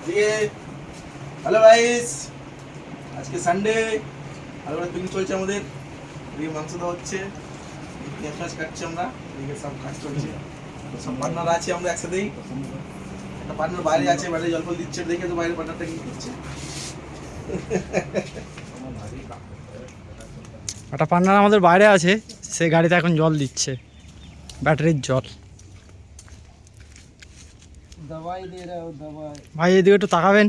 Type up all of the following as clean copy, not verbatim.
Hello guys, আজকে Sunday আর picnic চলছে আমাদের। এদিকে মাংস দেওয়া হচ্ছে, পেঁয়াজ কাটছি আমরা, এদিকে সব কাজ চলছে। সব পার্টনার আছে আমরা একসাথেই। একটা পার্টনার বাইরে আছে, বাইরে জল ফল দিচ্ছে, দেখে তো বাইরে পার্টনারটা কি করছে। একটা পার্টনার আমাদের বাইরে আছে, সে গাড়িতে এখন জল দিচ্ছে, ব্যাটারির জল। दवाई दे रहा हो दवाई। ভাই এদিকে একটু তাকাবেন।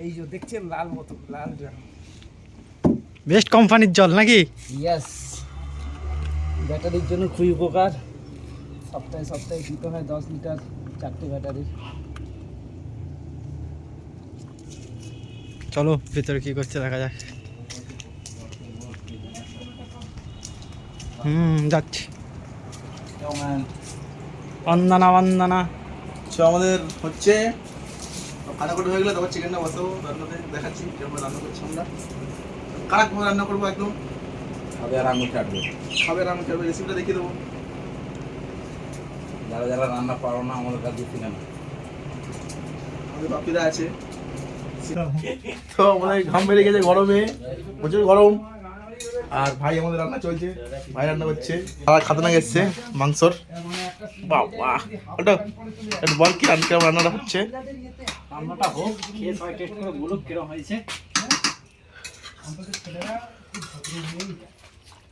এই যে দেখছেন লাল মতো লাল জল, বেস্ট কোম্পানির জল নাকি? ইয়েস, ব্যাটারির জন্য খুবই উপকার। সপ্তাহে সপ্তাহে দিতে হয় 10 লিটার, 4টে ব্যাটারি। চলো ভিতরে কি করছে দেখা যাক। যাচ্ছি। বন্দনা বন্দনা। সো আমাদের হচ্ছে কাটাকুটি হয়ে গেলে তারপর চিকেনটা বসাবো রান্নাতে, দেখাচ্ছি কেমন রান্না করছি আমরা। কারাকভাবে রান্না করবো একদম, খাবে আর আঙুল চাটবে। খাবে রান্না করবে, রেসিপিটা দেখিয়ে দেবো। যারা যারা রান্না পারো না আমাদের কাছে দিচ্ছিলে না। আমাদের বাপিরা আছে। তো আমাদের ঘাম বেড়ে গেছে গরমে, প্রচুর গরম। আর ভাই আমাদের রান্না চলছে, ভাই রান্না করছে। আর খাতনাক এসছে মাংসর। বাবা ওটা একটু বল কি রান্নাটা হচ্ছে। রান্নাটা হোক, খেয়ে সবাই টেস্ট করে বলুক কিরকম হয়েছে।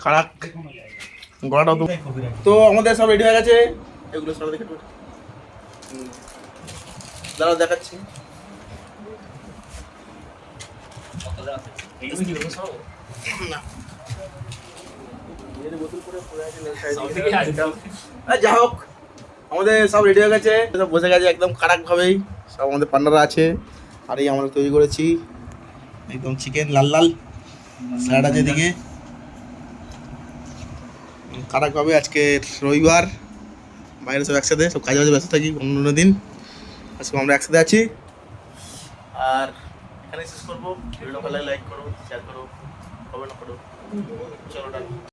খারাপ গলাটা তো আমাদের সব রেডি হয়ে গেছে। এগুলো সব দেখে দাঁড়াও দেখাচ্ছি। যা হোক আমাদের সব রেডি হয়ে গেছে, সব বসে গেছে একদম কারাক ভাবেই। সব আমাদের পান্ডারা আছে। আর এই আমরা তৈরি করেছি একদম চিকেন লাল লাল, স্যালাড আছে এদিকে। কারাক ভাবে আজকে রবিবার, বাইরে সব একসাথে, সব কাজে বাজে ব্যস্ত থাকি অন্য দিন। আজকে আমরা একসাথে আছি। আর এখানে শেষ করবো। ভিডিওটা ভালো লাগলে লাইক করো, শেয়ার করো, কমেন্ট করো। চলো টাটা।